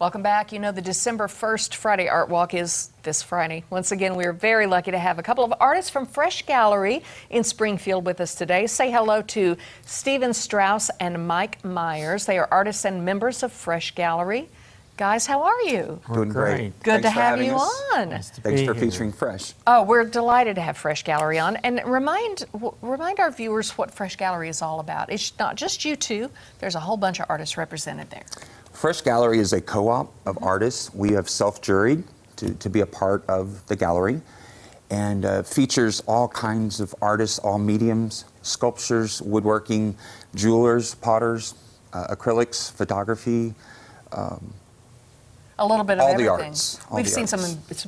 Welcome back. You know, the December 1st Friday Art Walk is this Friday. Once again, we are very lucky to have a couple of artists from Fresh Gallery in Springfield with us today. Say hello to Stephen Strauch and Mike Myers. They are artists and members of Fresh Gallery. Guys, how are you? Doing great. Good to have you on. Nice to Thanks for featuring Fresh. Oh, we're delighted to have Fresh Gallery on. And remind our viewers what Fresh Gallery is all about. It's not just you two. There's a whole bunch of artists represented there. Fresh Gallery is a co-op of artists. We have self-juried to be a part of the gallery, and features all kinds of artists, all mediums, sculptures, woodworking, jewelers, potters, acrylics, photography, a little bit of all everything. The arts. We've seen some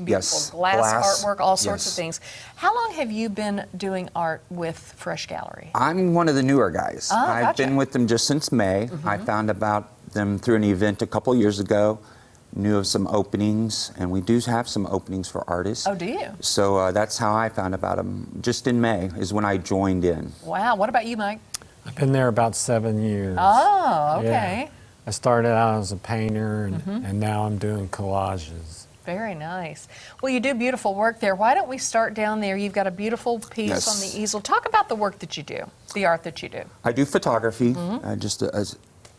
beautiful glass artwork, all sorts of things. How long have you been doing art with Fresh Gallery? I'm one of the newer guys. I've gotcha. been with them just since May. I found about them through an event a couple years ago, knew of some openings, and we do have some openings for artists. Oh, do you? So that's how I found about them. Just in May is when I joined in. Wow. What about you, Mike? I've been there about 7 years. Oh, okay. Yeah. I started out as a painter, and now I'm doing collages. Very nice. Well, you do beautiful work there. Why don't we start down there? You've got a beautiful piece on the easel. Talk about the work that you do, the art that you do. I do photography.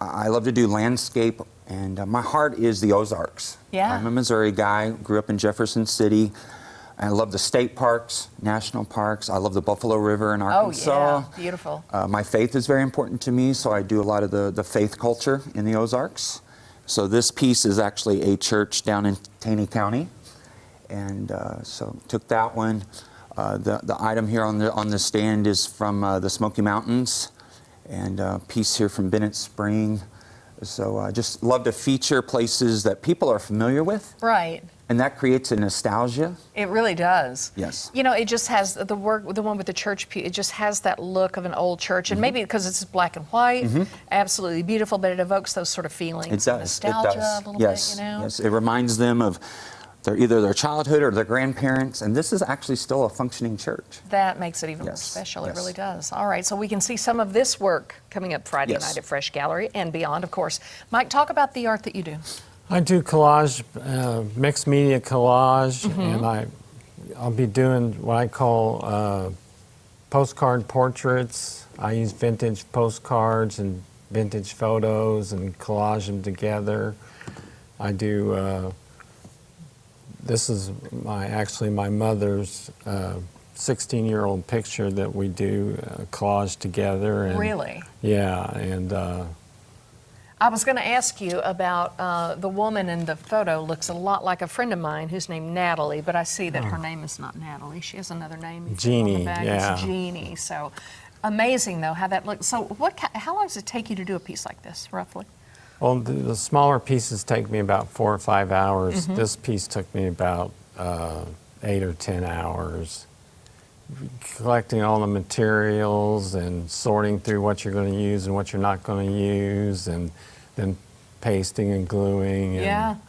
I love to do landscape, and my heart is the Ozarks. Yeah. I'm a Missouri guy, grew up in Jefferson City. I love the state parks, national parks. I love the Buffalo River in Arkansas. Oh, yeah, beautiful. My faith is very important to me, so I do a lot of the faith culture in the Ozarks. So this piece is actually a church down in Taney County, and so took that one. The item here on the stand is from the Smoky Mountains, and a piece here from Bennett Spring. So I just love to feature places that people are familiar with. Right. And that creates a nostalgia. It really does. Yes. You know, it just has the one with the church piece. It just has that look of an old church, and maybe because it's black and white, absolutely beautiful, but it evokes those sort of feelings. It does. Nostalgia, It does. a little Yes. bit, you know. Yes. It reminds them of either their childhood or their grandparents, and this is actually still a functioning church. That makes it even more special. It really does. All right, so we can see some of this work coming up Friday night at Fresh Gallery and beyond, of course. Mike, talk about the art that you do. I do collage, mixed media collage, and I'll be doing what I call postcard portraits. I use vintage postcards and vintage photos and collage them together. I do, this is actually my mother's 16-year-old picture that we do collage together. And, Really? Yeah, and I was going to ask you about the woman in the photo. Looks a lot like a friend of mine who's named Natalie, but I see that her name is not Natalie. She has another name. Jeannie, on the back. yeah. It's Jeannie. So amazing, though, how that looks. So how long does it take you to do a piece like this, roughly? Well, the smaller pieces take me about 4 or 5 hours. This piece took me about 8 or 10 hours. Collecting all the materials and sorting through what you're going to use and what you're not going to use, and then pasting and gluing and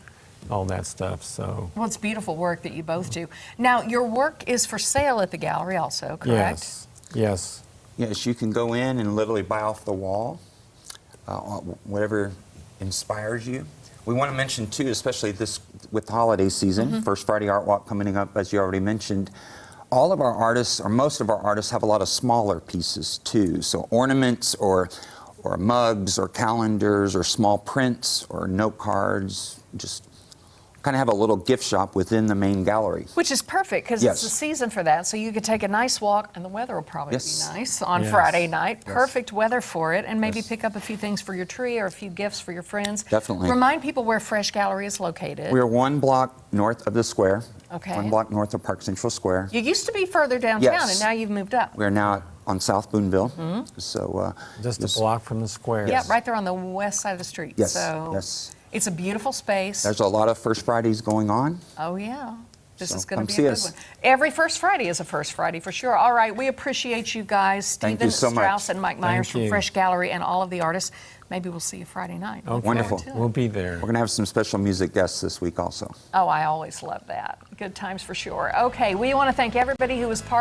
all that stuff. So. Well, it's beautiful work that you both do. Now, your work is for sale at the gallery also, correct? Yes, yes. Yes, you can go in and literally buy off the wall, whatever inspires you. We want to mention too, especially this with the holiday season, First Friday Art Walk coming up, as you already mentioned. All of our artists, or most of our artists, have a lot of smaller pieces too. So ornaments or mugs or calendars or small prints or note cards, just kind of have a little gift shop within the main gallery. Which is perfect, because it's the season for that, so you could take a nice walk, and the weather will probably be nice on Friday night. Perfect weather for it, and maybe pick up a few things for your tree or a few gifts for your friends. Definitely. Remind people where Fresh Gallery is located. We're 1 block north of the square. Okay. 1 block north of Park Central Square. You used to be further downtown, and now you've moved up. We're now on South Boonville. So Just a block from the square. Yeah, right there on the west side of the street. Yes, So yes. It's a beautiful space. There's a lot of First Fridays going on. Oh, yeah. This So is going come to be see a good us. one. Every First Friday is a First Friday for sure. All right, we appreciate you guys, Thank Stephen you so much. Strauch and Mike Myers from you. Fresh Gallery, and all of the artists. Maybe we'll see you Friday night. Okay. Wonderful. We'll be there. We're going to have some special music guests this week also. Oh, I always love that. Good times for sure. Okay, we want to thank everybody who was part